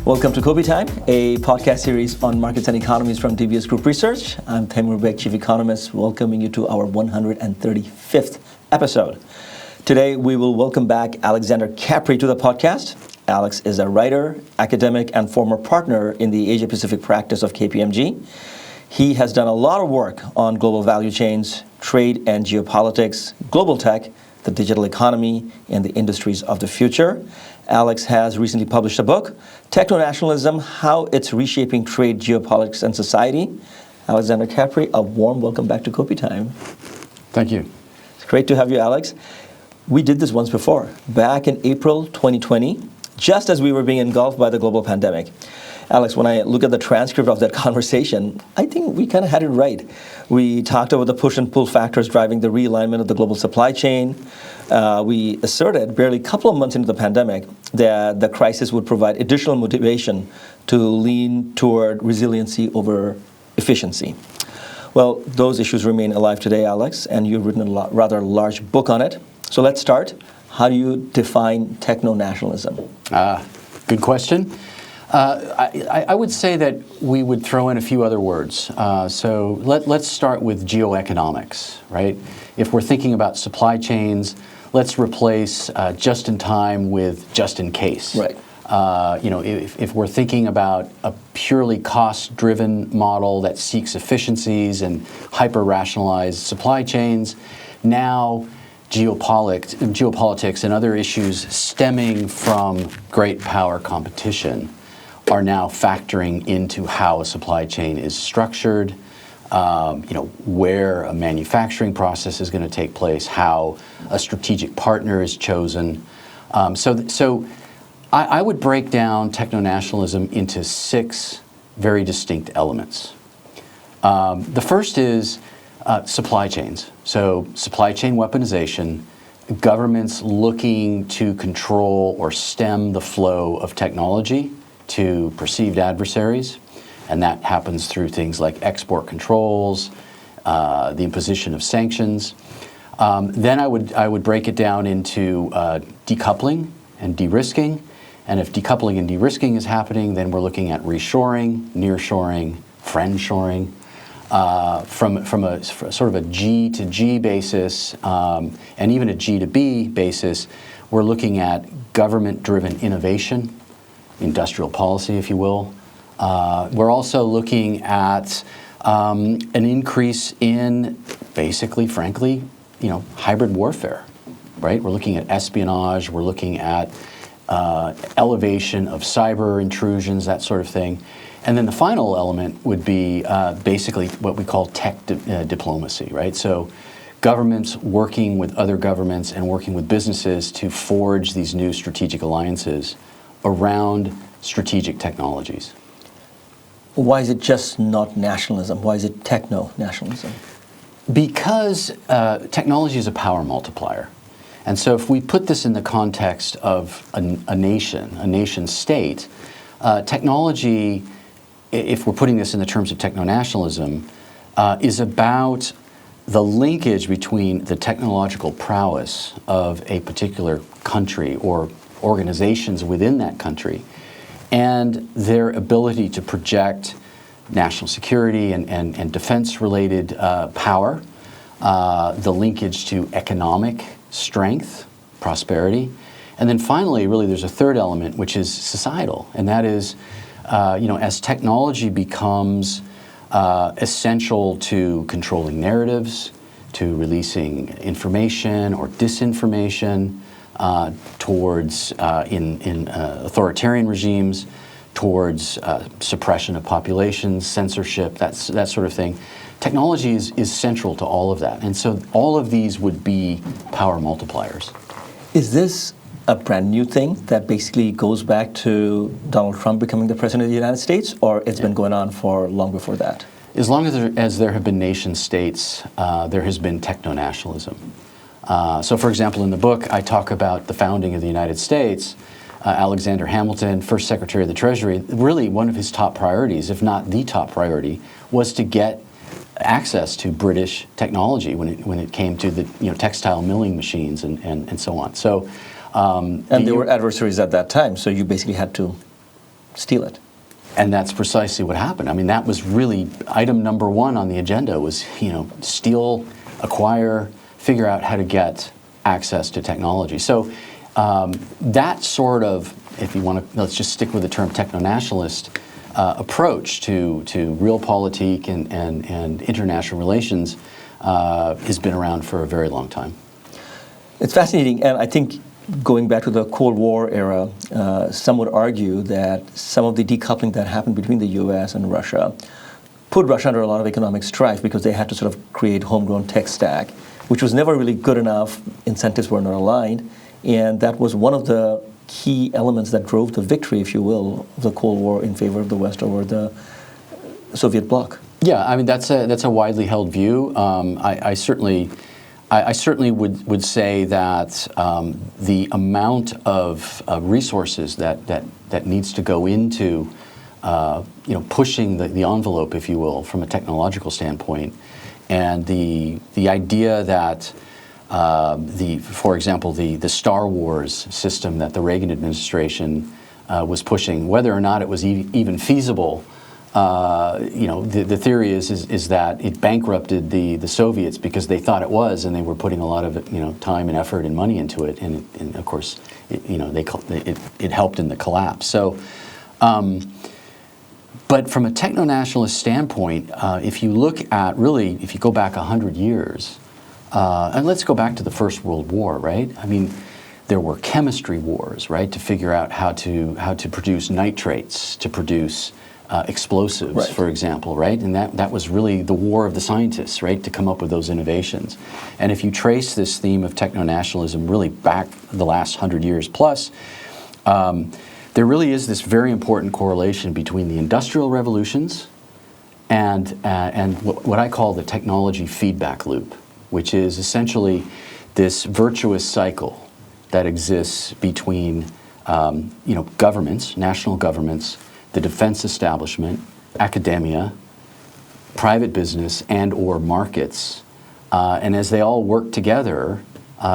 Welcome to Kobe Time, a podcast series on markets and economies from DBS Group Research. I'm Taimur Baig, Chief Economist, welcoming you to our 135th episode. Today, we will welcome back Alexander Capri to the podcast. Alex is a writer, academic, and former partner in the Asia-Pacific practice of KPMG. He has done a lot of work on global value chains, trade and geopolitics, global tech, the digital economy, and the industries of the future. Alex has recently published a book, Techno-Nationalism, How It's Reshaping Trade, Geopolitics, and Society. Alexander Capri, a warm welcome back to Kobe Time. Thank you. It's great to have you, Alex. We did this once before, back in April 2020, just as we were being engulfed by the global pandemic. Alex, when I look at the transcript of that conversation, I think we kind of had it right. We talked about the push and pull factors driving the realignment of the global supply chain. We asserted barely a couple of months into the pandemic that the crisis would provide additional motivation to lean toward resiliency over efficiency. Well, those issues remain alive today, Alex, and you've written a rather large book on it. So let's start. How do you define techno-nationalism? Good question. I would say that we would throw in a few other words. So let's start with geoeconomics, right? If we're thinking about supply chains, let's replace just in time with just in case. Right. If we're thinking about a purely cost-driven model that seeks efficiencies and hyper-rationalized supply chains, now geopolitics and other issues stemming from great power competition are now factoring into how a supply chain is structured, where a manufacturing process is going to take place, how a strategic partner is chosen. So I would break down techno-nationalism into 6 very distinct elements. The first is supply chains. So supply chain weaponization, governments looking to control or stem the flow of technology to perceived adversaries, and that happens through things like export controls, the imposition of sanctions. Then I would break it down into decoupling and de-risking, and if decoupling and de-risking is happening, then we're looking at reshoring, nearshoring, friendshoring. From a sort of a G to G basis, and even a G to B basis, we're looking at government-driven innovation, industrial policy, if you will. We're also looking at an increase in, basically, frankly, hybrid warfare, right? We're looking at espionage. We're looking at elevation of cyber intrusions, that sort of thing. And then the final element would be basically what we call tech diplomacy, right? So governments working with other governments and working with businesses to forge these new strategic alliances around strategic technologies. Why is it just not nationalism? Why is it techno-nationalism? Because technology is a power multiplier. And so if we put this in the context of a nation state, technology, if we're putting this in the terms of techno-nationalism, is about the linkage between the technological prowess of a particular country or organizations within that country and their ability to project national security and defense-related power, the linkage to economic strength, prosperity, and then finally, really, there's a third element, which is societal, and that is, as technology becomes essential to controlling narratives, to releasing information or disinformation towards in authoritarian regimes, towards suppression of populations, censorship, that sort of thing. Technology is central to all of that, and so all of these would be power multipliers. Is this a brand new thing that basically goes back to Donald Trump becoming the president of the United States, or it's been going on for long before that? As long as there have been nation states, there has been techno-nationalism. So, for example, in the book, I talk about the founding of the United States. Alexander Hamilton, first Secretary of the Treasury, really one of his top priorities, if not the top priority, was to get access to British technology when it came to the textile milling machines and so on. So, and they were adversaries at that time. So you basically had to steal it. And that's precisely what happened. I mean, that was really item number one on the agenda was, steal, acquire, figure out how to get access to technology. So that sort of, if you want to, let's just stick with the term techno-nationalist approach to realpolitik and international relations has been around for a very long time. It's fascinating, and I think going back to the Cold War era, some would argue that some of the decoupling that happened between the U.S. and Russia put Russia under a lot of economic strife because they had to sort of create homegrown tech stack, which was never really good enough. Incentives were not aligned, and that was one of the key elements that drove the victory, if you will, of the Cold War in favor of the West over the Soviet bloc. Yeah, I mean that's a widely held view. I certainly would say that the amount of resources that needs to go into pushing the envelope, if you will, from a technological standpoint, and the idea that for example, the Star Wars system that the Reagan administration was pushing, whether or not it was even feasible. The theory is that it bankrupted the Soviets because they thought it was, and they were putting a lot of time and effort and money into it, and of course, it helped in the collapse. So, but from a techno-nationalist standpoint, if you look at if you go back 100 years, and let's go back to the First World War, right? I mean, there were chemistry wars, right, to figure out how to produce nitrates, to produce explosives, right, for example, right? And that was really the war of the scientists, right, to come up with those innovations. And if you trace this theme of techno-nationalism really back the last 100 years plus, there really is this very important correlation between the industrial revolutions and what I call the technology feedback loop, which is essentially this virtuous cycle that exists between governments, national governments, the defense establishment, academia, private business, and or markets. And as they all work together,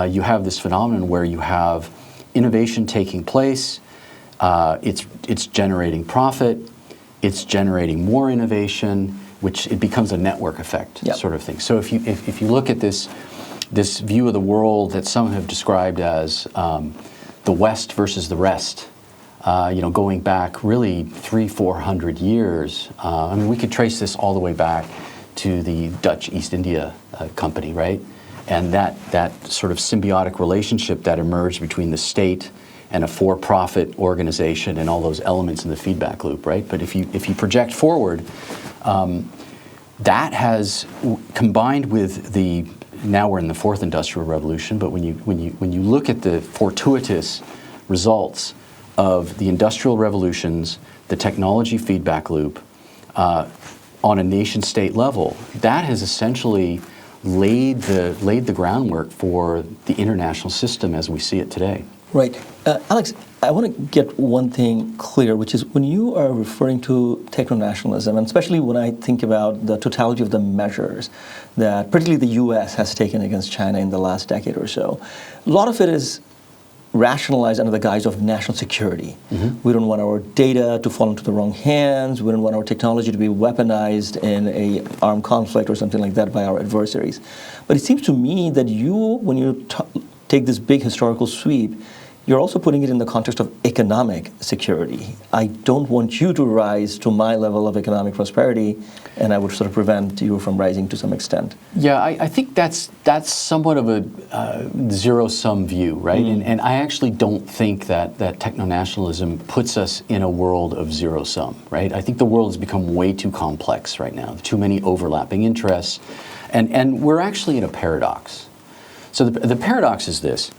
you have this phenomenon where you have innovation taking place, it's generating profit, it's generating more innovation, which it becomes a network effect, yep, sort of thing. So if you look at this view of the world that some have described as the West versus the rest, going back really 300-400 years. I mean, we could trace this all the way back to the Dutch East India Company, right? And that sort of symbiotic relationship that emerged between the state and a for-profit organization and all those elements in the feedback loop, right? But if you project forward, that has combined with now we're in the fourth industrial revolution, but when you look at the fortuitous results of the industrial revolutions, the technology feedback loop, on a nation-state level, that has essentially laid the groundwork for the international system as we see it today. Right. Alex, I want to get one thing clear, which is when you are referring to techno-nationalism, and especially when I think about the totality of the measures that particularly the U.S. has taken against China in the last decade or so, a lot of it is rationalized under the guise of national security. Mm-hmm. We don't want our data to fall into the wrong hands. We don't want our technology to be weaponized in an armed conflict or something like that by our adversaries. But it seems to me that when you take this big historical sweep, you're also putting it in the context of economic security. I don't want you to rise to my level of economic prosperity, and I would sort of prevent you from rising to some extent. Yeah, I think that's somewhat of a zero-sum view, right? Mm. And I actually don't think that techno-nationalism puts us in a world of zero-sum, right? I think the world has become way too complex right now, too many overlapping interests, and we're actually in a paradox. So the paradox is this.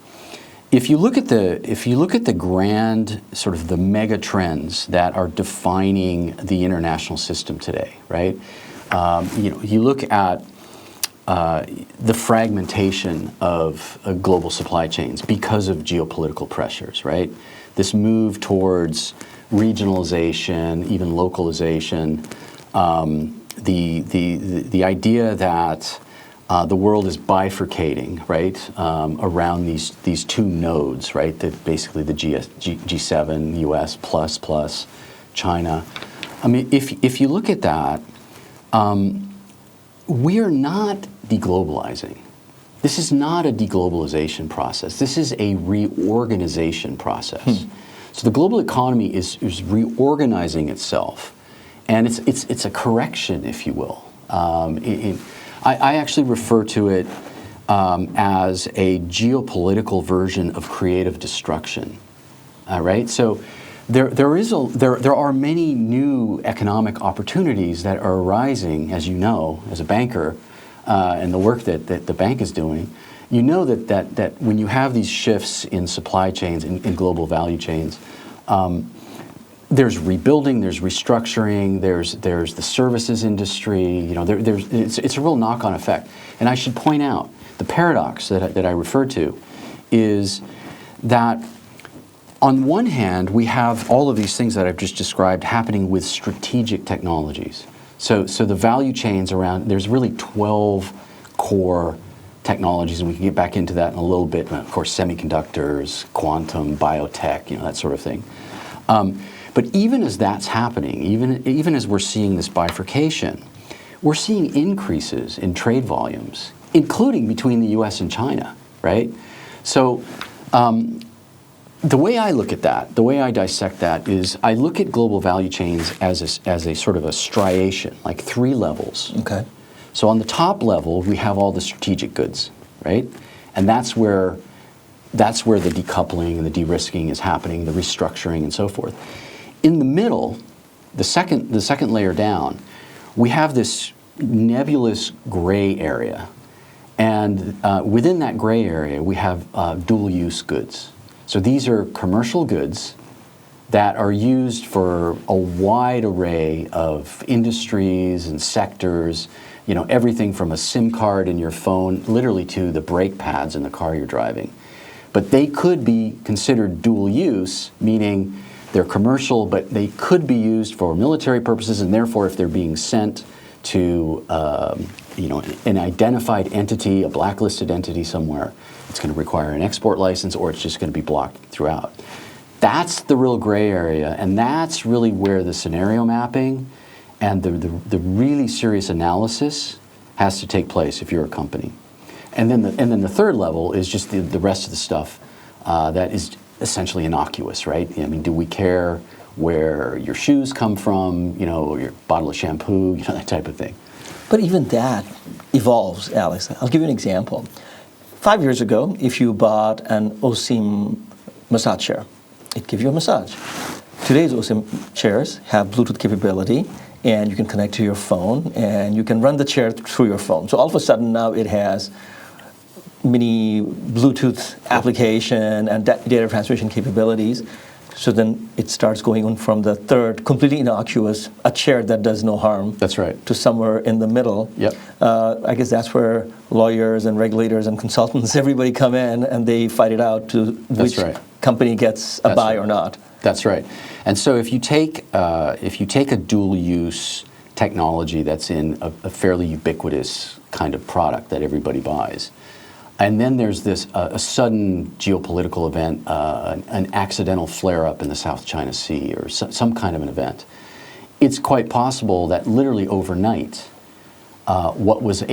If you look at the grand sort of the mega trends that are defining the international system today, right? You look at the fragmentation of global supply chains because of geopolitical pressures, right? This move towards regionalization, even localization, the idea that the world is bifurcating, right, around these two nodes, right, basically the G7, US plus China. I mean, if you look at that, we are not deglobalizing. This is not a deglobalization process. This is a reorganization process. So the global economy is reorganizing itself, and it's a correction, if you will. I actually refer to it as a geopolitical version of creative destruction. Right? So there are many new economic opportunities that are arising, as you know, as a banker, and the work that the bank is doing. You know that when you have these shifts in supply chains, in global value chains, there's rebuilding, there's restructuring, there's the services industry. You know, it's a real knock-on effect. And I should point out the paradox that I refer to is that on one hand, we have all of these things that I've just described happening with strategic technologies. So the value chains around, there's really 12 core technologies, and we can get back into that in a little bit. Of course, semiconductors, quantum, biotech, that sort of thing. But even as that's happening, even as we're seeing this bifurcation, we're seeing increases in trade volumes, including between the U.S. and China, right? So the way I look at that, the way I dissect that is I look at global value chains as a sort of a striation, like 3 levels. Okay. So on the top level, we have all the strategic goods, right? And that's where the decoupling and the de-risking is happening, the restructuring and so forth. In the middle, the second layer down, we have this nebulous gray area. And within that gray area, we have dual-use goods. So these are commercial goods that are used for a wide array of industries and sectors, everything from a SIM card in your phone, literally to the brake pads in the car you're driving. But they could be considered dual use, meaning they're commercial, but they could be used for military purposes, and therefore if they're being sent to an identified entity, a blacklisted entity somewhere, it's going to require an export license, or it's just going to be blocked throughout. That's the real gray area, and that's really where the scenario mapping and the really serious analysis has to take place if you're a company. And then the third level is just the rest of the stuff that is essentially innocuous, right? I mean, do we care where your shoes come from, or your bottle of shampoo, that type of thing. But even that evolves, Alex. I'll give you an example. 5 years ago, if you bought an OSIM massage chair, it gives you a massage. Today's OSIM chairs have Bluetooth capability, and you can connect to your phone, and you can run the chair through your phone. So all of a sudden now it has mini Bluetooth application and data transmission capabilities. So then it starts going on from the third, completely innocuous, a chair that does no harm. That's right. To somewhere in the middle. Yep. I guess that's where lawyers and regulators and consultants, everybody come in and they fight it out to which company gets a buy or not. That's right. And so if you take a dual-use technology that's in a fairly ubiquitous kind of product that everybody buys, and then there's this a sudden geopolitical event, an accidental flare-up in the South China Sea, or some kind of an event, it's quite possible that literally overnight, what was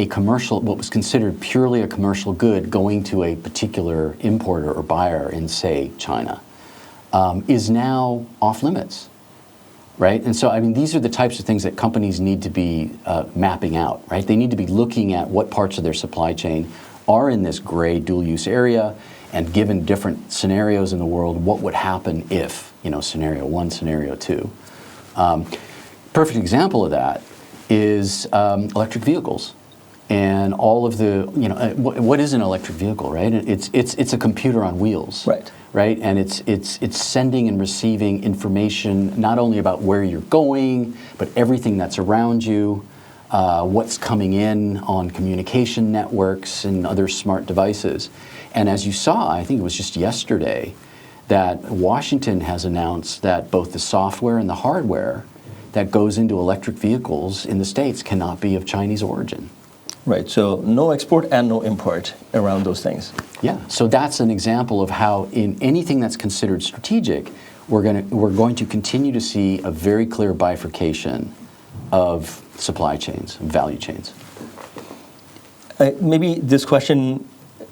considered purely a commercial good going to a particular importer or buyer in, say, China, is now off limits, right? And so, I mean, these are the types of things that companies need to be mapping out, right? They need to be looking at what parts of their supply chain are in this gray dual-use area, and given different scenarios in the world, what would happen if, scenario 1, scenario 2. Perfect example of that is electric vehicles. And all of the, what is an electric vehicle, right? It's a computer on wheels. Right. Right? And it's sending and receiving information not only about where you're going, but everything that's around you. What's coming in on communication networks and other smart devices. And as you saw, I think it was just yesterday, that Washington has announced that both the software and the hardware that goes into electric vehicles in the States cannot be of Chinese origin. Right, so no export and no import around those things. Yeah, so that's an example of how in anything that's considered strategic, we're going to continue to see a very clear bifurcation of supply chains, value chains. Maybe this question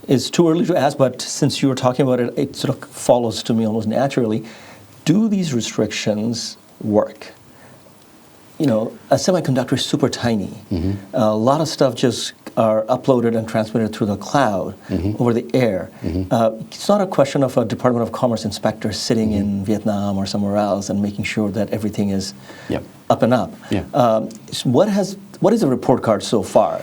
is too early to ask, but since you were talking about it, it sort of follows to me almost naturally. Do these restrictions work? You know, a semiconductor is super tiny. A lot of stuff just are uploaded and transmitted through the cloud over the air. It's not a question of a Department of Commerce inspector sitting in Vietnam or somewhere else and making sure that everything is up and up. So what is the report card so far?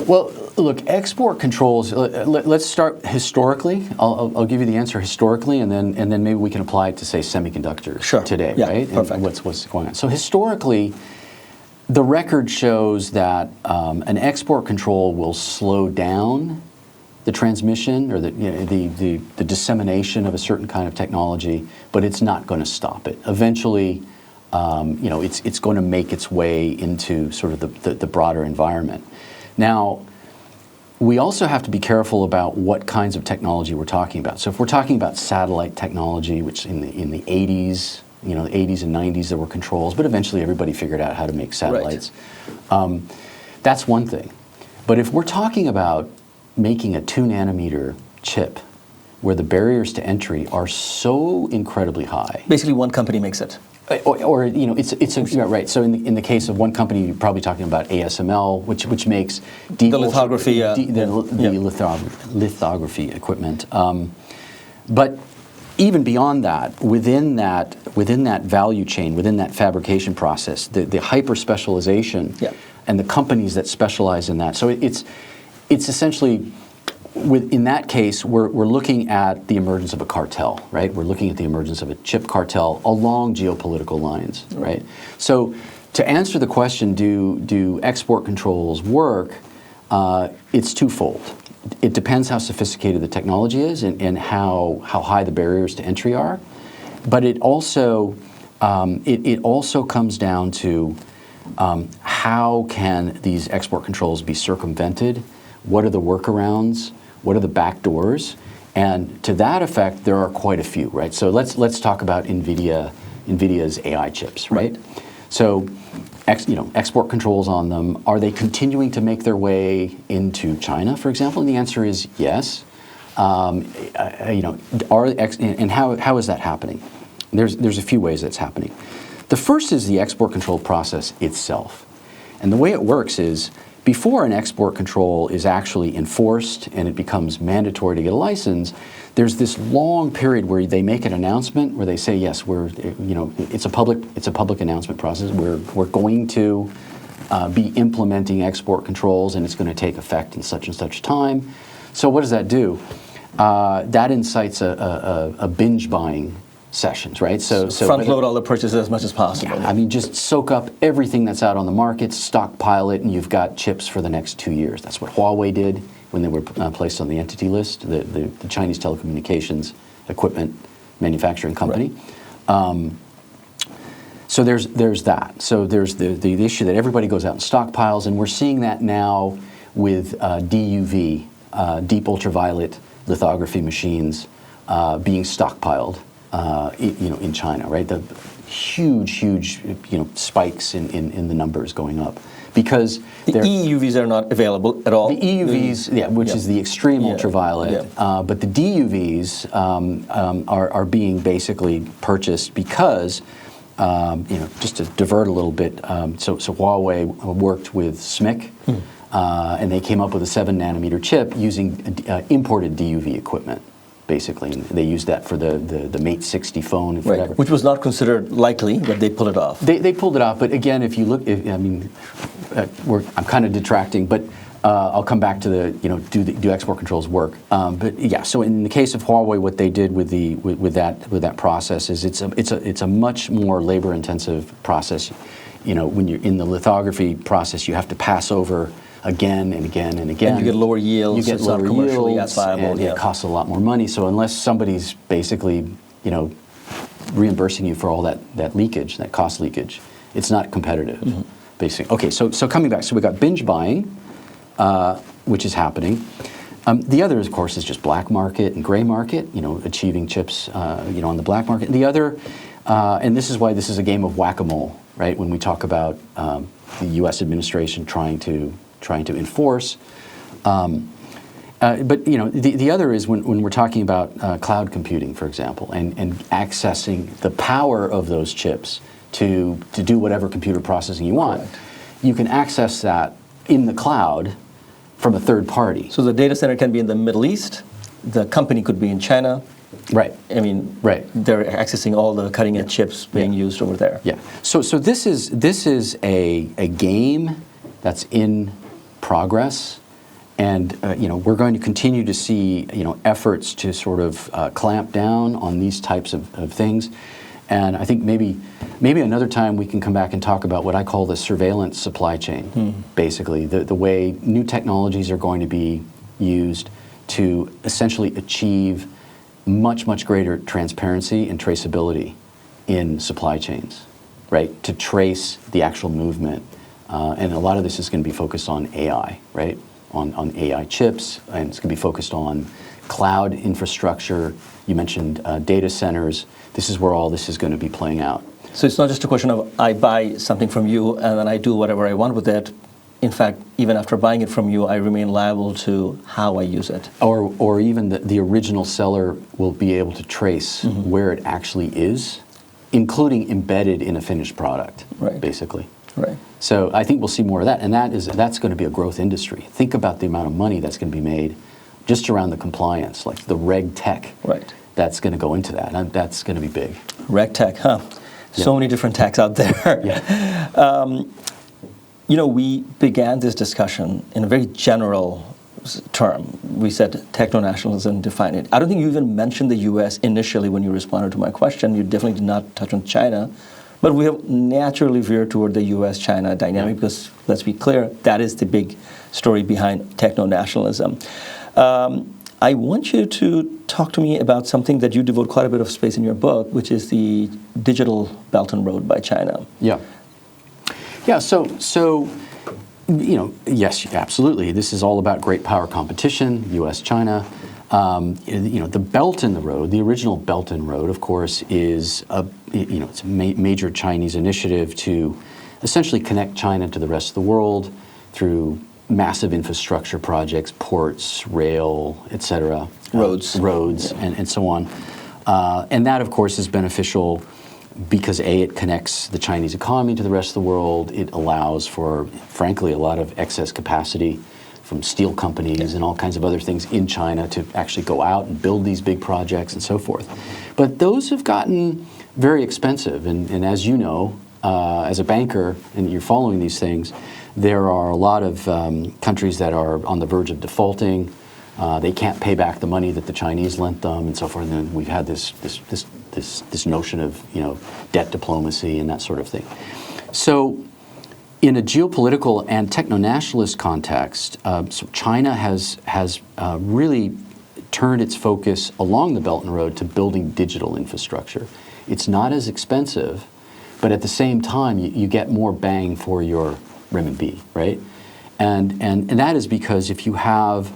Well, look, export controls, let's start historically. I'll give you the answer historically, and then maybe we can apply it to, say, semiconductors today, right? Perfect. And what's going on. So historically, the record shows that an export control will slow down the transmission or the dissemination of a certain kind of technology, but it's not going to stop it. Eventually, it's going to make its way into sort of the broader environment. Now, we also have to be careful about what kinds of technology we're talking about. So if we're talking about satellite technology, which in the 80s, the 80s and 90s there were controls, but eventually everybody figured out how to make satellites. That's one thing. But if we're talking about making a 2-nanometer chip where the barriers to entry are so incredibly high. Basically, one company makes it. Right. So in the case of one company, you're probably talking about ASML, which makes the lithography, lithography equipment. But even beyond that, within that value chain, within that fabrication process, the hyper specialization, and the companies that specialize in that. So it's essentially. In that case, we're looking at the emergence of a cartel, right? We're looking at the emergence of a chip cartel along geopolitical lines, right? So to answer the question, do export controls work? It's twofold. It depends how sophisticated the technology is and how high the barriers to entry are. But it also comes down to how can these export controls be circumvented? What are the workarounds? What are the back doors? And to that effect, there are quite a few, right? So let's talk about NVIDIA's AI chips, right? So, export controls on them. Are they continuing to make their way into China, for example? And the answer is yes. And how is that happening? There's a few ways that's happening. The first is the export control process itself, and the way it works is, before an export control is actually enforced and it becomes mandatory to get a license, there's this long period where they make an announcement where they say, yes, it's a public announcement process. We're going to be implementing export controls, and it's going to take effect in such and such time. So what does that do? That incites a binge buying sessions, right? So front load all the purchases as much as possible. Yeah, I mean, just soak up everything that's out on the market, stockpile it, and you've got chips for the next 2 years. That's what Huawei did when they were placed on the entity list, the Chinese telecommunications equipment manufacturing company. Right. So there's that. So there's the issue that everybody goes out and stockpiles, and we're seeing that now with DUV, deep ultraviolet lithography machines being stockpiled. In China, right? The huge, spikes in the numbers going up because the EUVs are not available at all. The EUVs, which is the extreme ultraviolet, but the DUVs are being basically purchased because, just to divert a little bit. So Huawei worked with SMIC, and they came up with a 7-nanometer chip using imported DUV equipment. Basically, and they used that for the Mate 60 phone, and whatever. Which was not considered likely, but they pulled it off. They pulled it off, but again, if you look, I'm kind of detracting, but I'll come back to do export controls work? So in the case of Huawei, what they did with that process is it's a much more labor-intensive process. When you're in the lithography process, you have to pass over again and again and again. And you get lower yields. You get lower commercially yields, as viable. and it costs a lot more money. So unless somebody's basically, reimbursing you for all that leakage, that cost leakage, it's not competitive. Basically. Okay, so coming back, so we got binge buying, which is happening. The other, of course, is just black market and gray market, achieving chips, on the black market. The other, and this is why this is a game of whack-a-mole, right? When we talk about the U.S. administration trying to enforce. But the other is when we're talking about cloud computing, for example, and accessing the power of those chips to do whatever computer processing you want. Correct. You can access that in the cloud from a third party. So the data center can be in the Middle East. The company could be in China. Right. I mean, Right. They're accessing all the cutting-edge chips being used over there. Yeah. So this is a game that's in progress, and we're going to continue to see efforts to sort of clamp down on these types of things. And I think maybe another time we can come back and talk about what I call the surveillance supply chain. Basically, the way new technologies are going to be used to essentially achieve much, much greater transparency and traceability in supply chains, right? To trace the actual movement. And a lot of this is going to be focused on AI, right? On AI chips, and it's going to be focused on cloud infrastructure. You mentioned data centers. This is where all this is going to be playing out. So it's not just a question of I buy something from you and then I do whatever I want with it. In fact, even after buying it from you, I remain liable to how I use it. Or even the original seller will be able to trace where it actually is, including embedded in a finished product, Right. basically. Right. So I think we'll see more of that, and that's going to be a growth industry. Think about the amount of money that's going to be made just around the compliance, like the reg tech. Right. That's going to go into that, and that's going to be big. Reg tech, huh? So many different techs out there. Yeah. We began this discussion in a very general term. We said techno-nationalism, define it. I don't think you even mentioned the U.S. initially when you responded to my question. You definitely did not touch on China. But we have naturally veered toward the U.S.-China dynamic because, let's be clear, that is the big story behind techno-nationalism. I want you to talk to me about something that you devote quite a bit of space in your book, which is the digital Belt and Road by China. Yeah. Yeah, so yes, absolutely. This is all about great power competition, U.S.-China. The Belt and the Road, the original Belt and Road, of course, is it's a major Chinese initiative to essentially connect China to the rest of the world through massive infrastructure projects, ports, rail, et cetera. Roads. And so on. And that, of course, is beneficial because it connects the Chinese economy to the rest of the world. It allows for, frankly, a lot of excess capacity from steel companies and all kinds of other things in China to actually go out and build these big projects and so forth. But those have gotten very expensive. And as you know, as a banker, and you're following these things, there are a lot of countries that are on the verge of defaulting. They can't pay back the money that the Chinese lent them, and so forth. And then we've had this notion of debt diplomacy and that sort of thing. So, in a geopolitical and techno-nationalist context, so China has really turned its focus along the Belt and Road to building digital infrastructure. It's not as expensive, but at the same time, you get more bang for your renminbi, right? And that is because if you have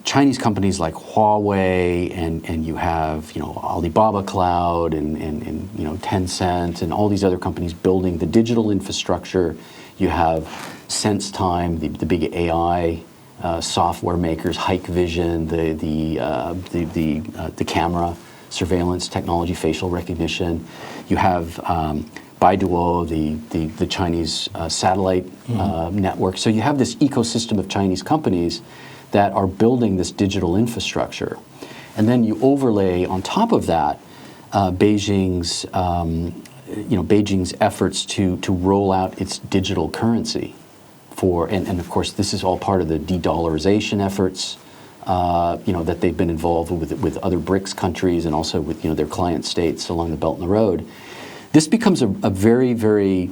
Chinese companies like Huawei and you have Alibaba Cloud and Tencent and all these other companies building the digital infrastructure, you have SenseTime, the big AI software makers, Hikvision, the camera surveillance technology, facial recognition. You have Baiduo, the Chinese satellite network. So you have this ecosystem of Chinese companies that are building this digital infrastructure. And then you overlay on top of that Beijing's efforts to roll out its digital currency and of course this is all part of the de-dollarization efforts that they've been involved with other BRICS countries and also with their client states along the Belt and the Road. This becomes a very, very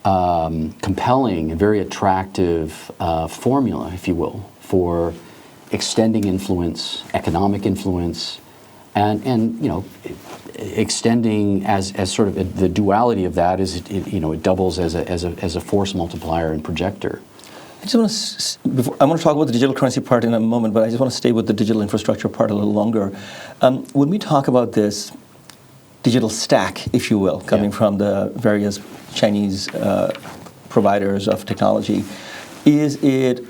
compelling and very attractive formula, if you will, for extending influence, economic influence, and extending as sort of the duality of that is it doubles as a force multiplier and projector. just want to, I want to talk about the digital currency part in a moment, but I just want to stay with the digital infrastructure part a little longer. When we talk about this digital stack, if you will, coming from the various Chinese providers of technology, is it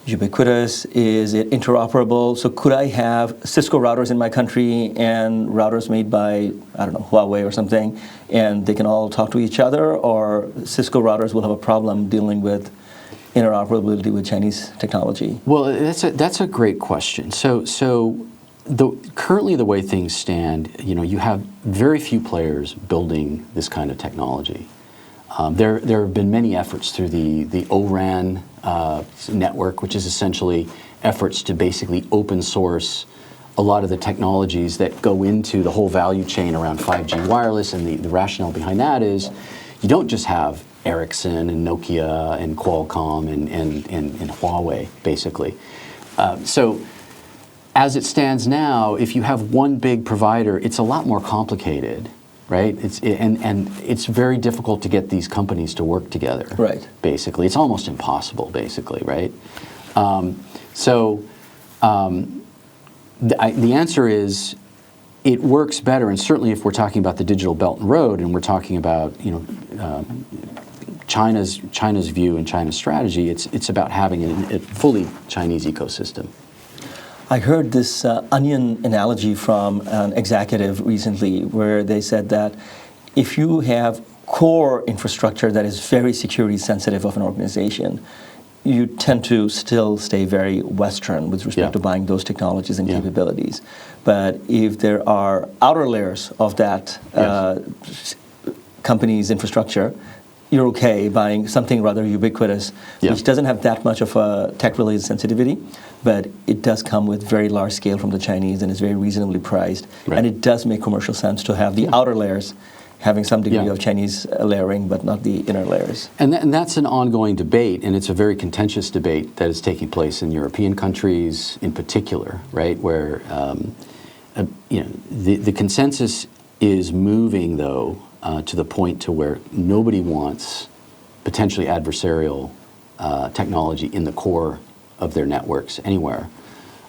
ubiquitous? Is it interoperable? So could I have Cisco routers in my country and routers made by, I don't know, Huawei or something, and they can all talk to each other, or Cisco routers will have a problem dealing with interoperability with Chinese technology? Well, that's a great question. Currently the way things stand, you have very few players building this kind of technology. There have been many efforts through the O-RAN network, which is essentially efforts to basically open source a lot of the technologies that go into the whole value chain around 5G wireless, and the rationale behind that is you don't just have Ericsson and Nokia and Qualcomm and Huawei, basically. So as it stands now, if you have one big provider, it's a lot more complicated, right? And it's very difficult to get these companies to work together. Right. Basically, it's almost impossible. Basically, right? The answer is, it works better, and certainly if we're talking about the digital Belt and Road, and we're talking about China's view and China's strategy, it's about having a fully Chinese ecosystem. I heard this onion analogy from an executive recently where they said that if you have core infrastructure that is very security sensitive of an organization, you tend to still stay very Western with respect to buying those technologies and capabilities. But if there are outer layers of that company's infrastructure, you're okay buying something rather ubiquitous, which doesn't have that much of a tech-related sensitivity, but it does come with very large scale from the Chinese and is very reasonably priced. Right. And it does make commercial sense to have the outer layers having some degree of Chinese layering, but not the inner layers. And that's an ongoing debate, and it's a very contentious debate that is taking place in European countries in particular, right, where the consensus is moving, though, to the point to where nobody wants potentially adversarial technology in the core of their networks anywhere.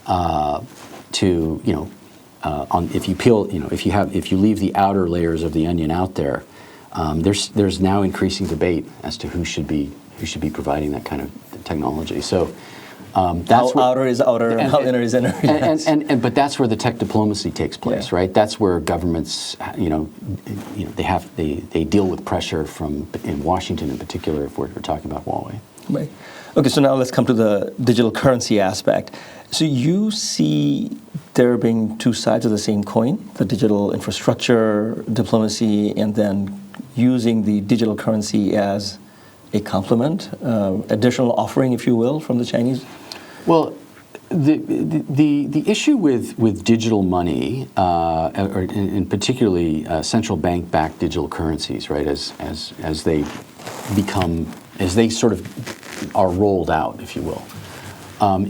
If you leave the outer layers of the onion out there, there's now increasing debate as to who should be providing that kind of technology. So. That's how outer is outer and how inner is inner. But that's where the tech diplomacy takes place, right? That's where governments, they deal with pressure from in Washington in particular, if we're talking about Huawei. Right. Okay, so now let's come to the digital currency aspect. So you see there being two sides of the same coin: the digital infrastructure diplomacy, and then using the digital currency as a complement, additional offering, if you will, from the Chinese? Well, the issue with digital money, or in particularly central bank-backed digital currencies, right, as they sort of are rolled out, if you will,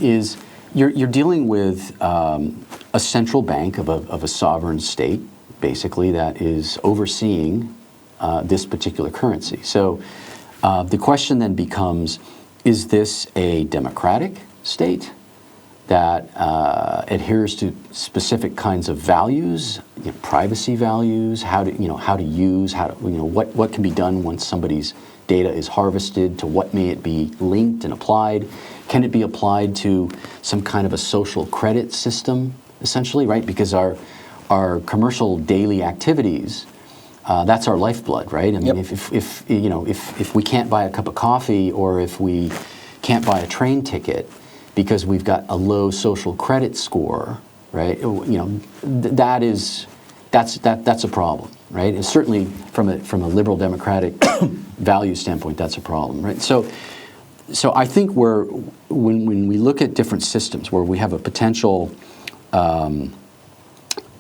is you're dealing with a central bank of a sovereign state, basically, that is overseeing this particular currency. So. The question then becomes, is this a democratic state that adheres to specific kinds of values, privacy values, what can be done once somebody's data is harvested, to what may it be linked and applied? Can it be applied to some kind of a social credit system, essentially, right? Because our commercial daily activities, that's our lifeblood, right? I mean, if we can't buy a cup of coffee, or if we can't buy a train ticket because we've got a low social credit score, right? That's a problem, right? And certainly from a liberal democratic value standpoint, that's a problem, right? So I think when we look at different systems where we have a potential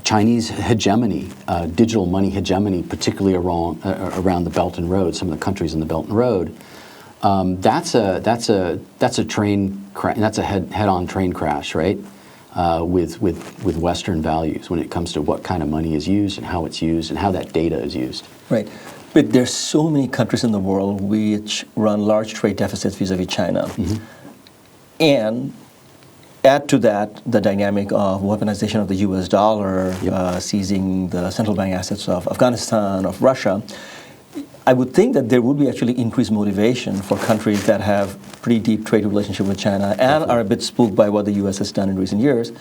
Chinese hegemony, digital money hegemony, particularly around the Belt and Road, some of the countries in the Belt and Road, that's a head-on train crash, right? With Western values when it comes to what kind of money is used and how it's used and how that data is used. Right. But there's so many countries in the world which run large trade deficits vis-a-vis China. And add to that the dynamic of weaponization of the US dollar, seizing the central bank assets of Afghanistan, of Russia. I would think that there would be actually increased motivation for countries that have pretty deep trade relationship with China and are a bit spooked by what the U.S. has done in recent years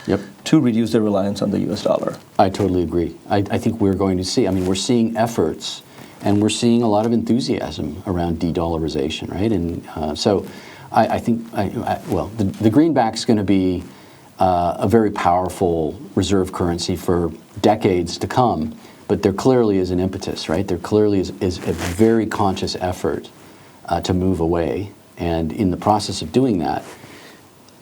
to reduce their reliance on the U.S. dollar. I totally agree. I think we're going to see, we're seeing efforts and we're seeing a lot of enthusiasm around de-dollarization, right? And so I think, the greenback's going to be a very powerful reserve currency for decades to come. But there clearly is an impetus, right? There clearly is a very conscious effort to move away. And in the process of doing that,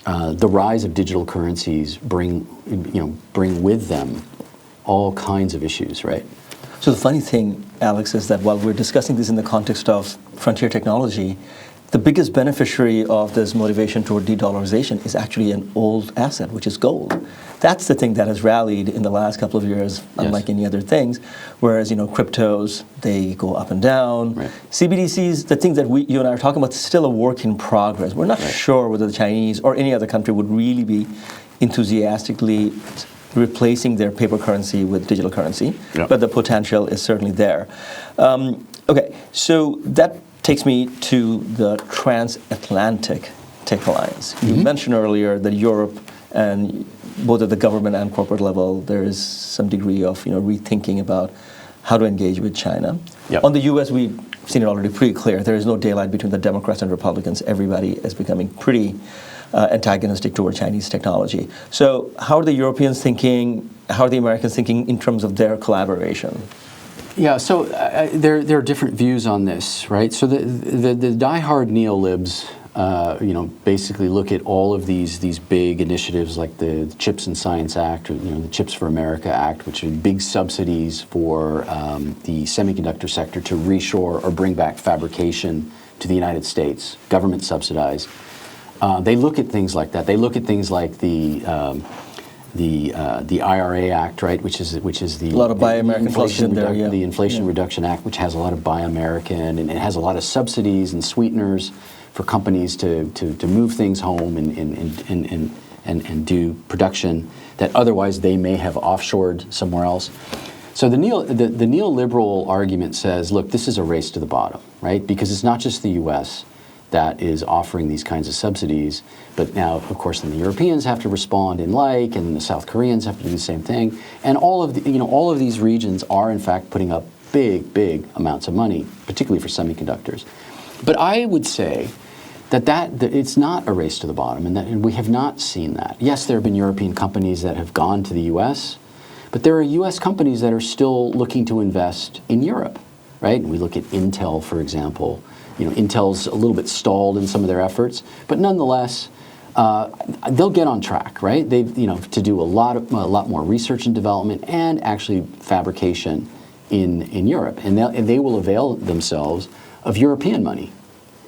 the rise of digital currencies bring with them all kinds of issues, right? So the funny thing, Alex, is that while we're discussing this in the context of frontier technology, the biggest beneficiary of this motivation toward de-dollarization is actually an old asset, which is gold. That's the thing that has rallied in the last couple of years, unlike any other things. Whereas, cryptos, they go up and down. Right. CBDCs, the things that you and I are talking about, is still a work in progress. We're not sure whether the Chinese or any other country would really be enthusiastically replacing their paper currency with digital currency, but the potential is certainly there. Okay, so that takes me to the transatlantic tech alliance. You mentioned earlier that Europe, and both at the government and corporate level, there is some degree of rethinking about how to engage with China. On the U.S., we've seen it already pretty clear. There is no daylight between the Democrats and Republicans. Everybody is becoming pretty antagonistic toward Chinese technology. So how are the Europeans thinking? How are the Americans thinking in terms of their collaboration? Yeah, so there are different views on this, right? So the diehard neolibs, basically look at all of these big initiatives like the Chips and Science Act, or the Chips for America Act, which are big subsidies for the semiconductor sector to reshore or bring back fabrication to the United States, government subsidized. They look at things like that. They look at things like the IRA Act, right, which is the a lot of Buy American Inflation there, the Inflation Reduction Act, which has a lot of Buy American, and it has a lot of subsidies and sweeteners for companies to move things home and do production that otherwise they may have offshored somewhere else. So the neoliberal argument says, look, this is a race to the bottom, right? Because it's not just the U.S. that is offering these kinds of subsidies, but now, of course, then the Europeans have to respond and the South Koreans have to do the same thing, and all of these regions are in fact putting up big amounts of money, particularly for semiconductors. But I would say that it's not a race to the bottom, and we have not seen that. Yes, there have been European companies that have gone to the U.S., but there are U.S. companies that are still looking to invest in Europe, right? We look at Intel, for example. Intel's a little bit stalled in some of their efforts, but nonetheless, they'll get on track, right? They've, to do a lot more research and development and actually fabrication in Europe, and they will avail themselves of European money,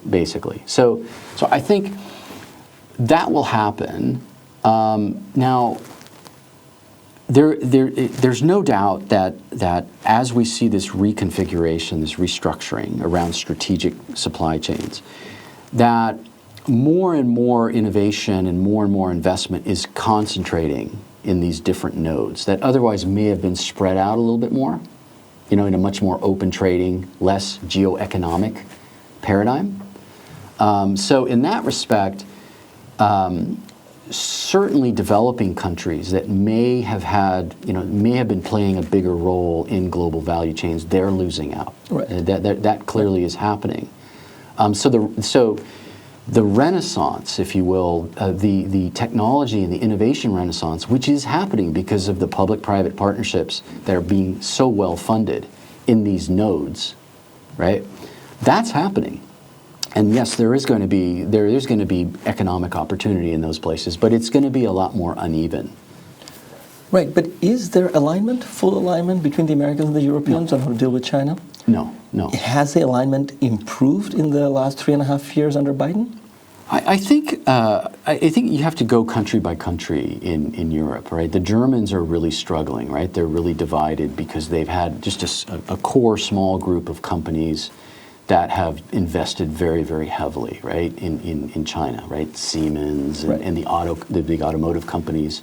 basically. So I think that will happen. Now, there's no doubt that as we see this reconfiguration, this restructuring around strategic supply chains, that more and more innovation and more investment is concentrating in these different nodes that otherwise may have been spread out a little bit more, in a much more open trading, less geo-economic paradigm. So in that respect, certainly developing countries that may have been playing a bigger role in global value chains, they're losing out. Right. That clearly is happening. So the renaissance, if you will, the technology and the innovation renaissance, which is happening because of the public-private partnerships that are being so well funded in these nodes, right? That's happening. And yes, there is going to be economic opportunity in those places, but it's going to be a lot more uneven. Right, but is there full alignment between the Americans and the Europeans on how to deal with China? No. Has the alignment improved in the last 3.5 years under Biden? I think you have to go country by country in Europe, right? The Germans are really struggling, right? They're really divided because they've had just a core small group of companies that have invested very, very heavily, right, in China, right? Siemens and the big automotive companies.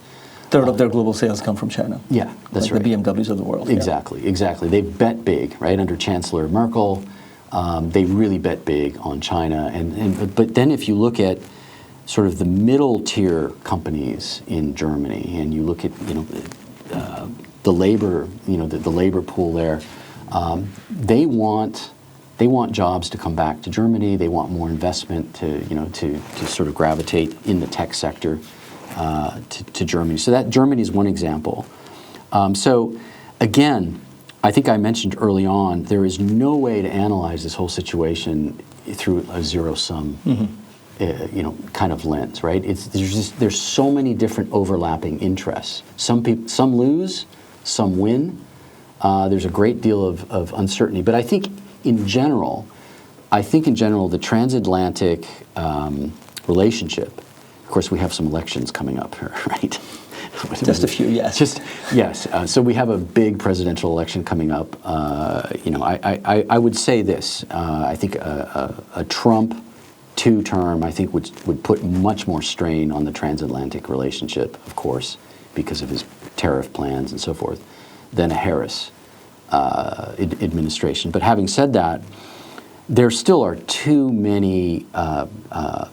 Third of their global sales come from China. Yeah, that's like right. The BMWs of the world. Exactly. They bet big, right? Under Chancellor Merkel, they really bet big on China. But then if you look at sort of the middle tier companies in Germany, and you look at the labor, the labor pool there, they want jobs to come back to Germany. They want more investment to sort of gravitate in the tech sector to Germany. So that Germany is one example. So again, I think I mentioned early on, there is no way to analyze this whole situation through a zero-sum, kind of lens, right? There's so many different overlapping interests. Some lose, some win. There's a great deal of uncertainty, but I think in general, the transatlantic relationship. Of course, we have some elections coming up here, right? Just a few, yes. Yes. So we have a big presidential election coming up. I would say this. I think a Trump two-term, I think, would put much more strain on the transatlantic relationship, of course, because of his tariff plans and so forth, than a Harris administration. But having said that, there still are too many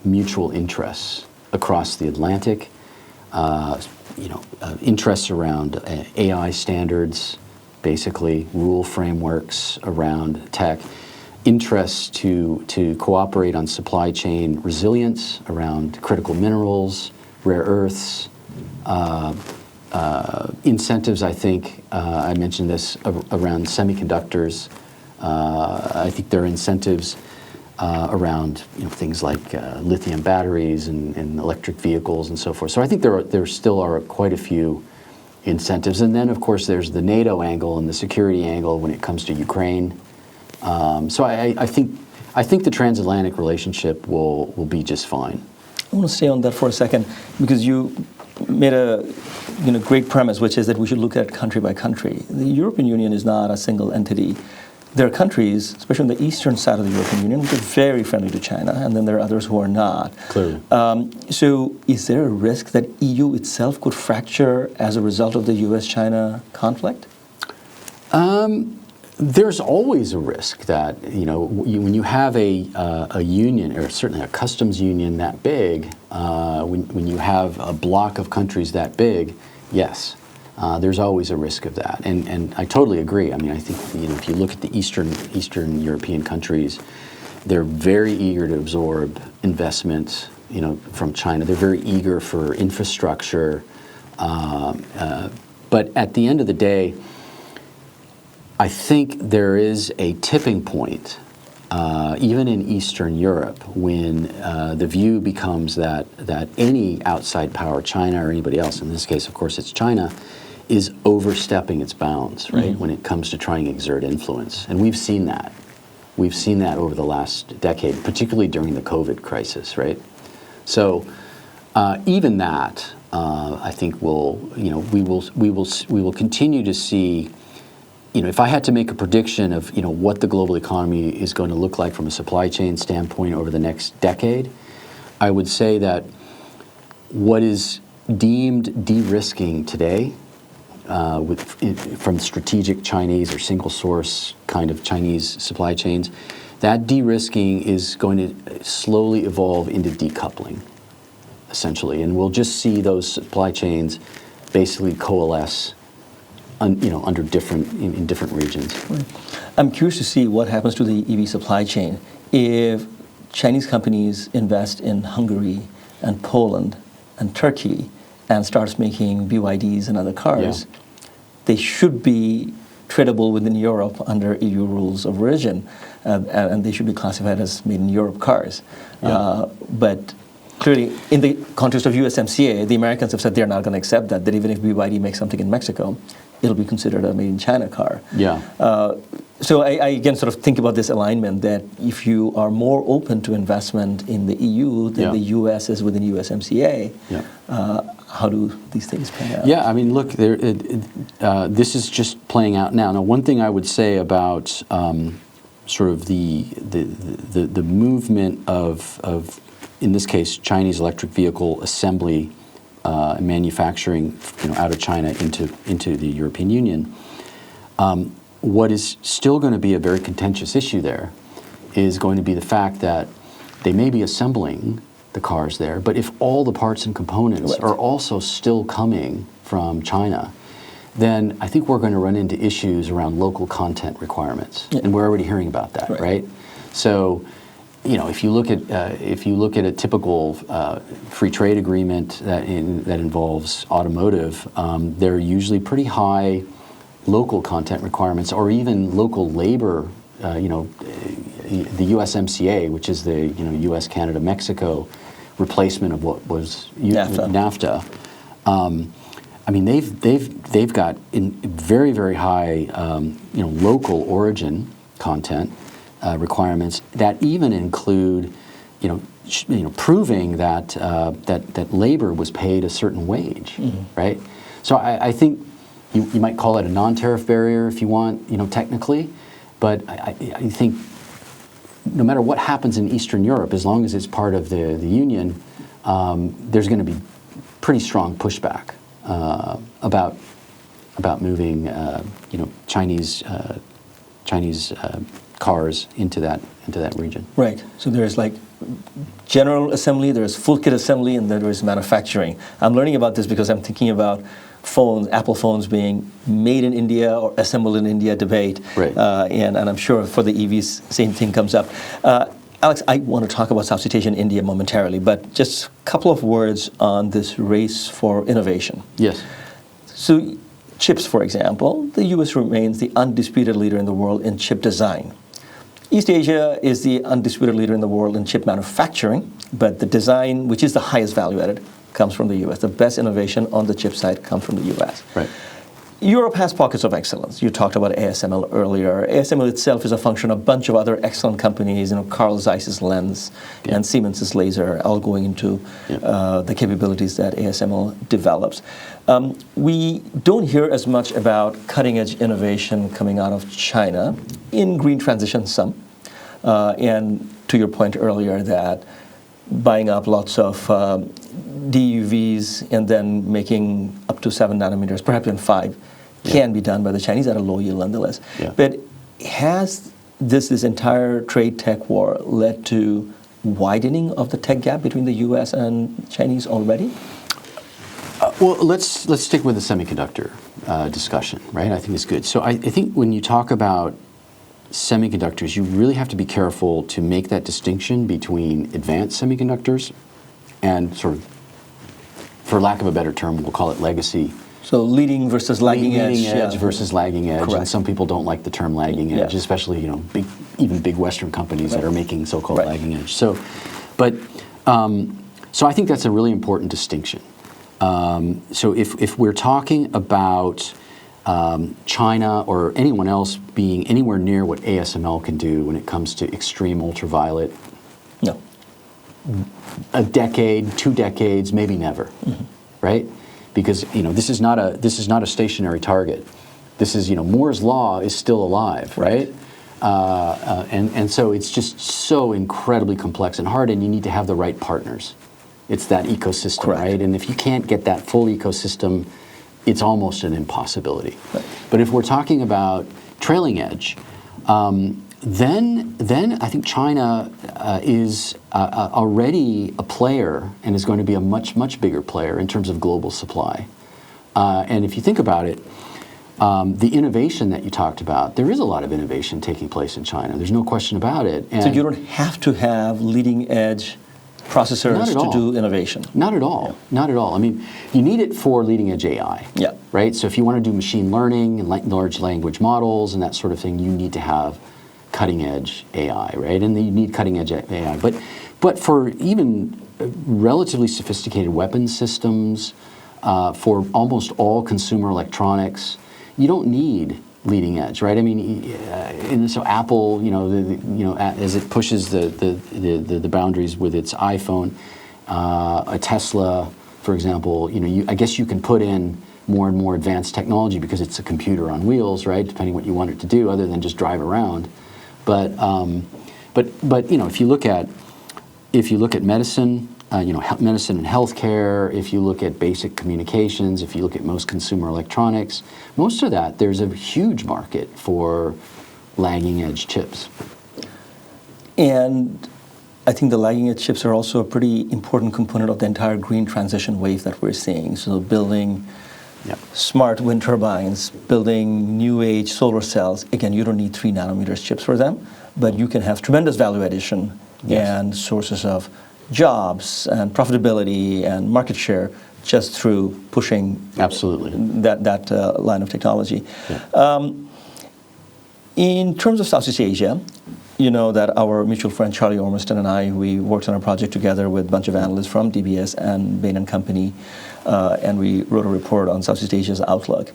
mutual interests across the Atlantic. Interests around AI standards, basically rule frameworks around tech, interests to cooperate on supply chain resilience around critical minerals, rare earths, incentives. I think I mentioned this around semiconductors. I think there are incentives around things like lithium batteries and electric vehicles and so forth. So I think there still are quite a few incentives. And then, of course, there's the NATO angle and the security angle when it comes to Ukraine. So I think the transatlantic relationship will be just fine. I want to stay on that for a second because you made a great premise, which is that we should look at country by country. The European Union is not a single entity. There are countries, especially on the eastern side of the European Union, which are very friendly to China, and then there are others who are not. Clearly. So is there a risk that EU itself could fracture as a result of the U.S.-China conflict? There's always a risk that, when you have a union, or certainly a customs union that big, when you have a block of countries that big, yes. There's always a risk of that, and I totally agree. I mean, I think if you look at the Eastern European countries, they're very eager to absorb investment, from China. They're very eager for infrastructure, but at the end of the day, I think there is a tipping point, even in Eastern Europe, when the view becomes that any outside power, China or anybody else, in this case, of course, it's China, is overstepping its bounds, right, when it comes to trying to exert influence. And we've seen that. We've seen that over the last decade, particularly during the COVID crisis, right? So even that, I think we will continue to see. If I had to make a prediction of what the global economy is going to look like from a supply chain standpoint over the next decade, I would say that what is deemed de-risking today, from strategic Chinese or single source kind of Chinese supply chains, that de-risking is going to slowly evolve into decoupling, essentially, and we'll just see those supply chains basically coalesce under in different regions. I'm curious to see what happens to the EV supply chain if Chinese companies invest in Hungary and Poland and Turkey and starts making BYDs and other cars. Yeah. They should be tradable within Europe under EU rules of origin, and they should be classified as made in Europe cars. Yeah. But clearly, in the context of USMCA, the Americans have said they're not going to accept that even if BYD makes something in Mexico, it'll be considered a made in China car. Yeah. So I again sort of think about this alignment that if you are more open to investment in the EU than the US is within USMCA, how do these things pan out? Yeah, I mean, look, this is just playing out now. Now, one thing I would say about sort of the movement of, in this case, Chinese electric vehicle assembly and manufacturing, out of China into the European Union. What is still going to be a very contentious issue there is going to be the fact that they may be assembling the cars there, but if all the parts and components are also still coming from China, then I think we're going to run into issues around local content requirements, and we're already hearing about that, right? So, if you look at a typical free trade agreement that involves automotive, they're usually pretty high local content requirements, or even local labor. The USMCA, which is the U.S., Canada, Mexico replacement of what was NAFTA. I mean, they've got very, very high local origin content requirements that even include proving that that labor was paid a certain wage, right? So I think you might call it a non-tariff barrier if you want, technically, but I think no matter what happens in Eastern Europe, as long as it's part of the Union, there's going to be pretty strong pushback about moving Chinese cars into that region. Right. So there's like general assembly, there's full kit assembly, and then there's manufacturing. I'm learning about this because I'm thinking about phones, Apple phones being made in India or assembled in India debate. Right. And I'm sure for the EVs, same thing comes up. Alex, I want to talk about Southeast Asia and India momentarily, but just a couple of words on this race for innovation. Yes. So chips, for example, the U.S. remains the undisputed leader in the world in chip design. East Asia is the undisputed leader in the world in chip manufacturing, but the design, which is the highest value added, comes from the U.S. The best innovation on the chip side comes from the U.S. Right. Europe has pockets of excellence. You talked about ASML earlier. ASML itself is a function of a bunch of other excellent companies, Carl Zeiss's Lens and Siemens's Laser, all going into the capabilities that ASML develops. We don't hear as much about cutting-edge innovation coming out of China. In green transition, some. And to your point earlier that buying up lots of DUVs and then making up to 7 nanometers, perhaps even 5, can be done by the Chinese at a low yield nonetheless. Yeah. But has this entire trade tech war led to widening of the tech gap between the U.S. and Chinese already? Well, let's stick with the semiconductor discussion, right? I think it's good. So I think when you talk about semiconductors, you really have to be careful to make that distinction between advanced semiconductors and sort of, for lack of a better term, we'll call it legacy. So leading versus lagging edge. Leading edge versus lagging edge. Correct. And some people don't like the term lagging edge, especially big Western companies that are making so-called lagging edge. So, so I think that's a really important distinction. So if we're talking about China or anyone else being anywhere near what ASML can do when it comes to extreme ultraviolet, no. A decade, 2 decades, maybe never, right? Because this is not a stationary target. This is Moore's law is still alive, right? And so it's just so incredibly complex and hard, and you need to have the right partners. It's that ecosystem, right? And if you can't get that full ecosystem, it's almost an impossibility. Right. But if we're talking about trailing edge, then I think China is already a player and is going to be a much, much bigger player in terms of global supply. And if you think about it, the innovation that you talked about, there is a lot of innovation taking place in China. There's no question about it. And so you don't have to have leading edge processors to do innovation. Not at all. Not at all. I mean, you need it for leading edge AI. Yeah. Right? So if you want to do machine learning and large language models and that sort of thing, you need to have cutting edge AI, right? And you need cutting edge AI. But for even relatively sophisticated weapons systems, for almost all consumer electronics, you don't need leading edge, right? I mean, and so Apple, as it pushes the boundaries with its iPhone, a Tesla, for example, I guess you can put in more and more advanced technology because it's a computer on wheels, right? Depending what you want it to do, other than just drive around. But if you look at medicine, medicine and healthcare, if you look at basic communications, if you look at most consumer electronics, most of that, there's a huge market for lagging edge chips. And I think the lagging edge chips are also a pretty important component of the entire green transition wave that we're seeing. So building smart wind turbines, building new age solar cells. Again, you don't need 3 nanometers chips for them, but you can have tremendous value addition and sources of jobs and profitability and market share just through pushing that line of technology. Yeah. In terms of Southeast Asia, you know that our mutual friend Charlie Ormiston and I, we worked on a project together with a bunch of analysts from DBS and Bain & Company, and we wrote a report on Southeast Asia's outlook.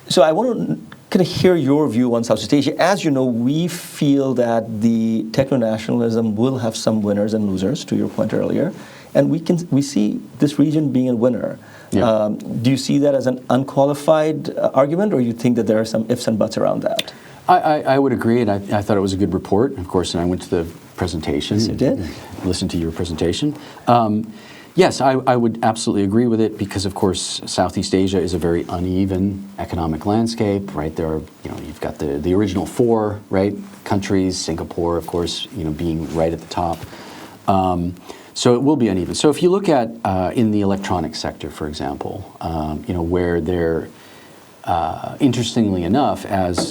So I want to kind of hear your view on Southeast Asia. As you know, we feel that the techno-nationalism will have some winners and losers, to your point earlier, and we see this region being a winner. Yeah. Do you see that as an unqualified argument, or you think that there are some ifs and buts around that? I would agree, and I thought it was a good report. Of course, and I went to the presentation. Yes, you did. Listened to your presentation. Yes, I would absolutely agree with it because, of course, Southeast Asia is a very uneven economic landscape, right? There are, you've got the original 4, right, countries, Singapore, of course, being right at the top. So it will be uneven. So if you look at in the electronics sector, for example, where they're interestingly enough, as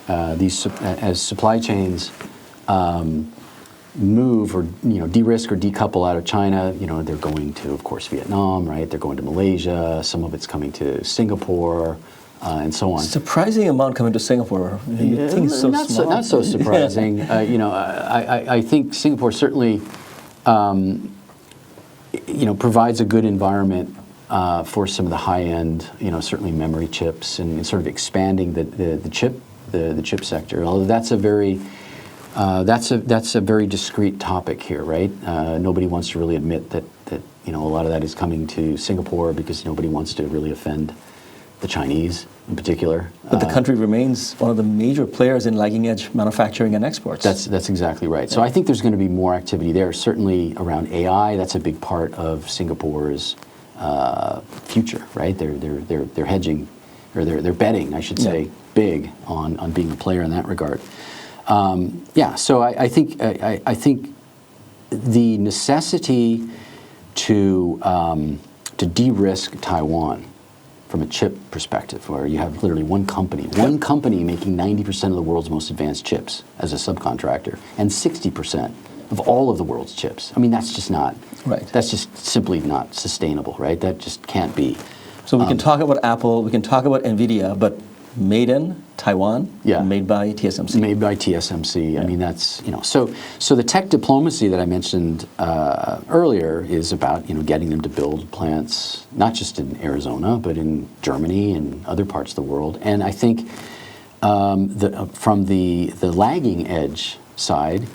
as supply chains move or de-risk or decouple out of China, they're going to, of course, Vietnam, right? They're going to Malaysia. Some of it's coming to Singapore, and so on. Surprising amount coming to Singapore. You think it's so small. Not so surprising. I think Singapore certainly, provides a good environment for some of the high-end, certainly memory chips, and sort of expanding the chip sector. Although that's a very discrete topic here, right? Nobody wants to really admit that a lot of that is coming to Singapore because nobody wants to really offend the Chinese in particular. But the country remains one of the major players in lagging edge manufacturing and exports. That's exactly right. So I think there's going to be more activity there. Certainly around AI, that's a big part of Singapore's future, right? They're hedging, or they're betting, I should say, big on being a player in that regard. So I think the necessity to de-risk Taiwan from a chip perspective, where you have literally one company making 90% of the world's most advanced chips as a subcontractor, and 60% of all of the world's chips. I mean, that's just not right. That's just simply not sustainable, right? That just can't be. So we can talk about Apple, we can talk about NVIDIA, but made in Taiwan, made by TSMC. Made by TSMC. Yeah. I mean, that's, so the tech diplomacy that I mentioned earlier is about, getting them to build plants, not just in Arizona, but in Germany and other parts of the world. And I think from the lagging edge side,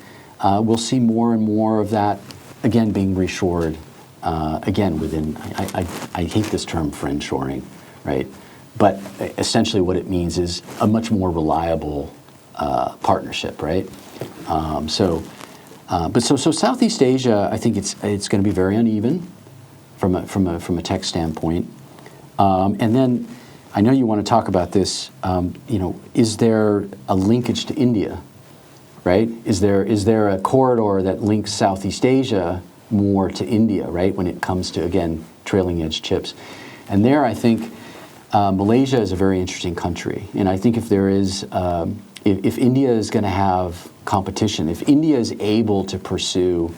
we'll see more and more of that, again, being reshored, again, within, I hate this term friendshoring, right? But essentially what it means is a much more reliable partnership, right? So Southeast Asia, I think it's going to be very uneven from a tech standpoint. And then I know you want to talk about this. Is there a linkage to India, right? Is there a corridor that links Southeast Asia more to India, right? When it comes to, again, trailing edge chips, and there I think. Malaysia is a very interesting country, and I think if there is, if India is going to have competition, if India is able to pursue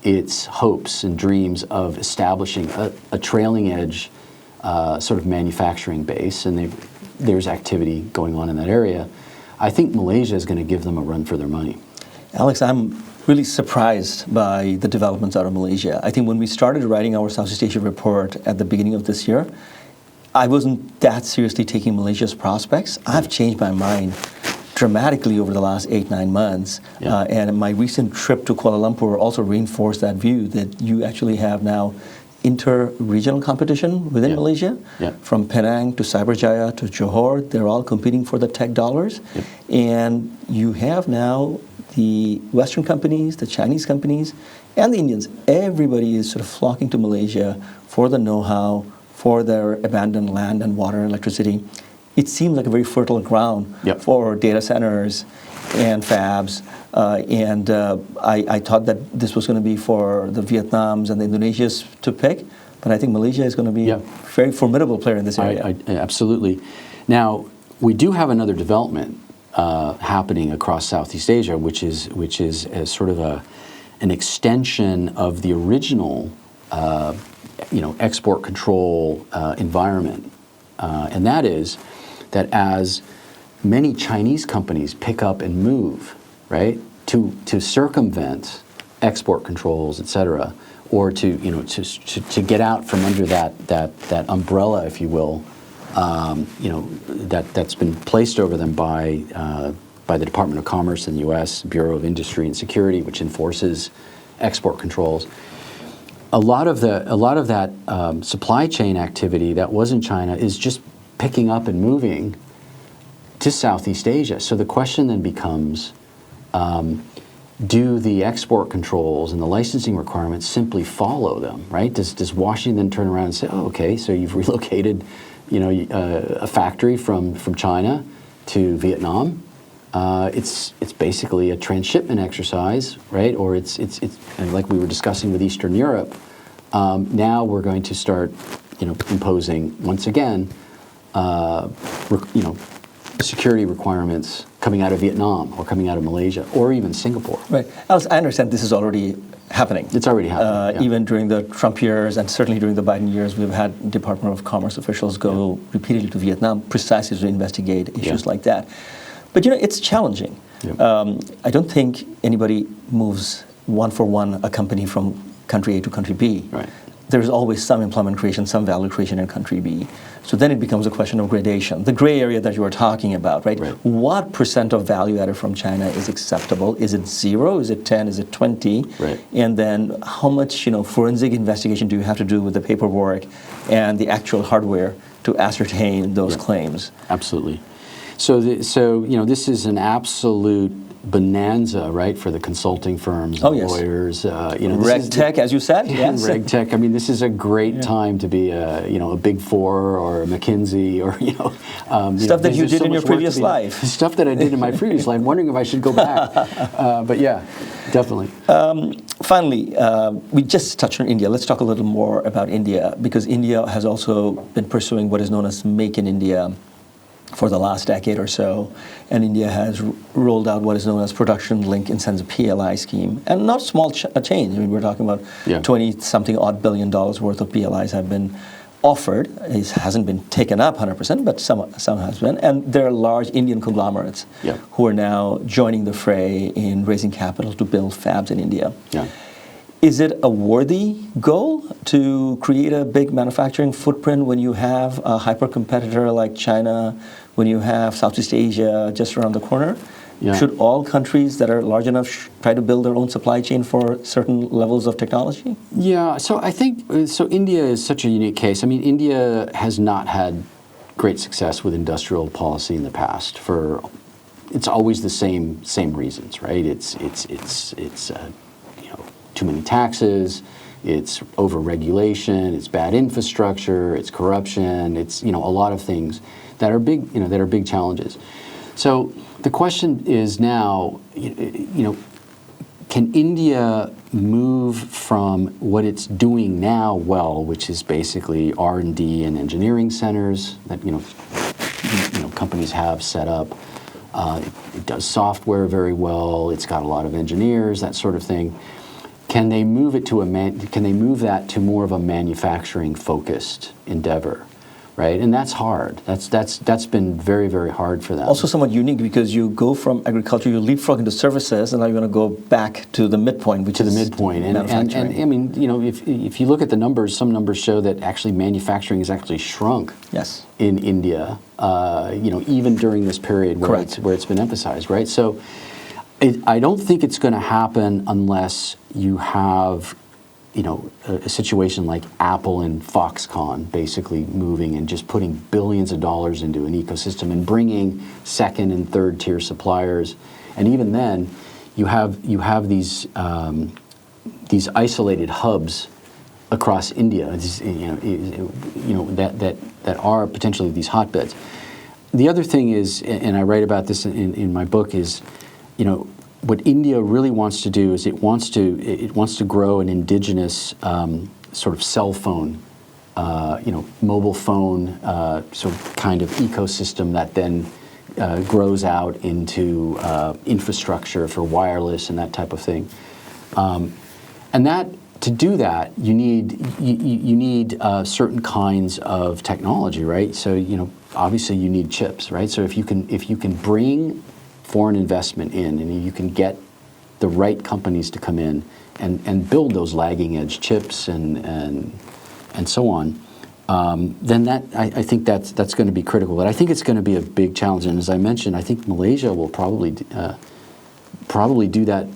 its hopes and dreams of establishing a trailing edge sort of manufacturing base, and there's activity going on in that area, I think Malaysia is going to give them a run for their money. Alex, I'm really surprised by the developments out of Malaysia. I think when we started writing our Southeast Asia report at the beginning of this year, I wasn't that seriously taking Malaysia's prospects. I've changed my mind dramatically over the last 8-9 months. And my recent trip to Kuala Lumpur also reinforced that view that you actually have now inter-regional competition within Malaysia. From Penang to Cyberjaya to Johor, they're all competing for the tech dollars. And you have now the Western companies, the Chinese companies, and the Indians. Everybody is sort of flocking to Malaysia for the know-how, for their abandoned land and water and electricity. It seems like a very fertile ground for data centers and fabs. I thought that this was going to be for the Vietnams and the Indonesias to pick, but I think Malaysia is going to be a very formidable player in this area. Absolutely. Now, we do have another development happening across Southeast Asia, which is a sort of an extension of the original export control environment, and that is that as many Chinese companies pick up and move, right, to circumvent export controls, et cetera, or to get out from under that umbrella, if you will, that's been placed over them by the Department of Commerce in the U.S., Bureau of Industry and Security, which enforces export controls. A lot of that supply chain activity that was in China is just picking up and moving to Southeast Asia. So the question then becomes, do the export controls and the licensing requirements simply follow them, right? Does Washington turn around and say, oh, okay, so you've relocated, a factory from China to Vietnam? It's basically a transshipment exercise, right? Or it's like we were discussing with Eastern Europe. Now we're going to start, imposing once again, security requirements coming out of Vietnam or coming out of Malaysia or even Singapore. Right. Alex, I understand this is already happening. It's already happening. Even during the Trump years and certainly during the Biden years, we've had Department of Commerce officials go repeatedly to Vietnam precisely to investigate issues like that. But it's challenging. I don't think anybody moves one for one a company from country A to country B. Right. There's always some employment creation, some value creation in country B. So then it becomes a question of gradation. The gray area that you were talking about, right? What % of value added from China is acceptable? Is it 0? Is it 10? Is it 20? Right. And then how much forensic investigation do you have to do with the paperwork and the actual hardware to ascertain those claims? Absolutely. So this is an absolute bonanza, right, for the consulting firms, and lawyers. RegTech, as you said. Yes. RegTech. I mean, this is a great time to be a Big Four or a McKinsey or stuff that you did in your previous life. Stuff that I did in my previous life. I'm wondering if I should go back. But yeah, definitely. Finally, we just touched on India. Let's talk a little more about India, because India has also been pursuing what is known as Make in India for the last decade or so, and India has rolled out what is known as Production Linked Incentive PLI scheme, and not small change. I mean, we're talking about 20-something odd $1 billion worth of PLIs have been offered. It hasn't been taken up 100%, but some has been, and there are large Indian conglomerates who are now joining the fray in raising capital to build fabs in India. Is it a worthy goal to create a big manufacturing footprint when you have a hyper-competitor like China, when you have Southeast Asia just around the corner? Should all countries that are large enough try to build their own supply chain for certain levels of technology? Yeah, so I think, India is such a unique case. I mean, India has not had great success with industrial policy in the past it's always the same reasons, right? It's too many taxes, it's over-regulation, it's bad infrastructure, it's corruption, it's a lot of things that are big, that are big challenges. So the question is now, can India move from what it's doing now well, which is basically R&D and engineering centers that companies have set up. It does software very well. It's got a lot of engineers, that sort of thing. Can they move it to can they move that to more of a manufacturing focused endeavor, right? And that's hard. That's been very, very hard for them. Also somewhat unique because you go from agriculture, you leapfrog into services, and now you're going to go back to the midpoint, which is the midpoint. And I mean, you know, if you look at the numbers, some numbers show that actually manufacturing has actually shrunk. Yes. In India, you know, even during this period where it's been emphasized, right? So, I don't think it's going to happen unless you have, you know, a situation like Apple and Foxconn basically moving and just putting billions of dollars into an ecosystem and bringing second and third tier suppliers, and even then, you have these isolated hubs across India, that are potentially these hotbeds. The other thing is, and I write about this in my book, is, you know, what India really wants to do is it wants to grow an indigenous sort of cell phone, mobile phone sort of kind of ecosystem that then grows out into infrastructure for wireless and that type of thing. And that, to do that, you need certain kinds of technology, right? So, you know, obviously you need chips, right? So if you can bring foreign investment in, and you can get the right companies to come in and build those lagging edge chips and so on, then that I think that's going to be critical. But I think it's going to be a big challenge. And as I mentioned, I think Malaysia will probably do that.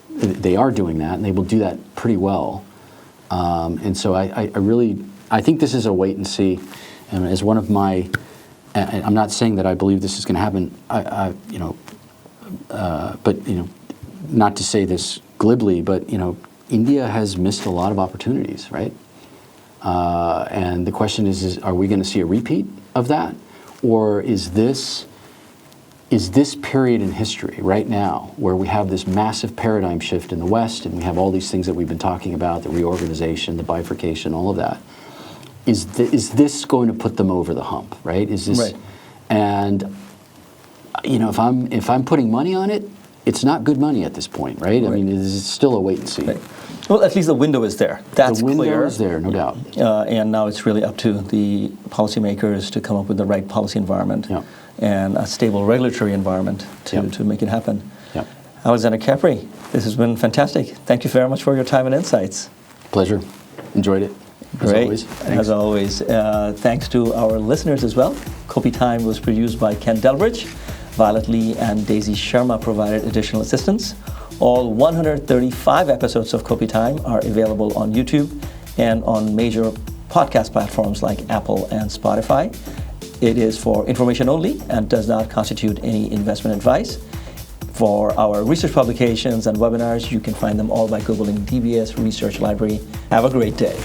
They are doing that, and they will do that pretty well. And so I think this is a wait and see. And as one of my, I'm not saying that I believe this is going to happen. But you know, not to say this glibly, but you know, India has missed a lot of opportunities, right? And the question is are we going to see a repeat of that, or is this period in history right now where we have this massive paradigm shift in the West, and we have all these things that we've been talking about, the reorganization, the bifurcation, all of that? Is this going to put them over the hump, right? Is this, right. And you know, if I'm putting money on it, it's not good money at this point, right? I mean, it's still a wait and see. Right. Well, at least the window is there. That's clear. The window is there, no doubt. And now it's really up to the policymakers to come up with the right policy environment and a stable regulatory environment to make it happen. Yep. Alexander Capri, this has been fantastic. Thank you very much for your time and insights. Pleasure. Enjoyed it. Great. As always. Thanks to our listeners as well. Kopi Time was produced by Ken Delbridge. Violet Lee and Daisy Sharma provided additional assistance. All 135 episodes of Kopi Time are available on YouTube and on major podcast platforms like Apple and Spotify. It is for information only and does not constitute any investment advice. For our research publications and webinars, you can find them all by Googling DBS Research Library. Have a great day.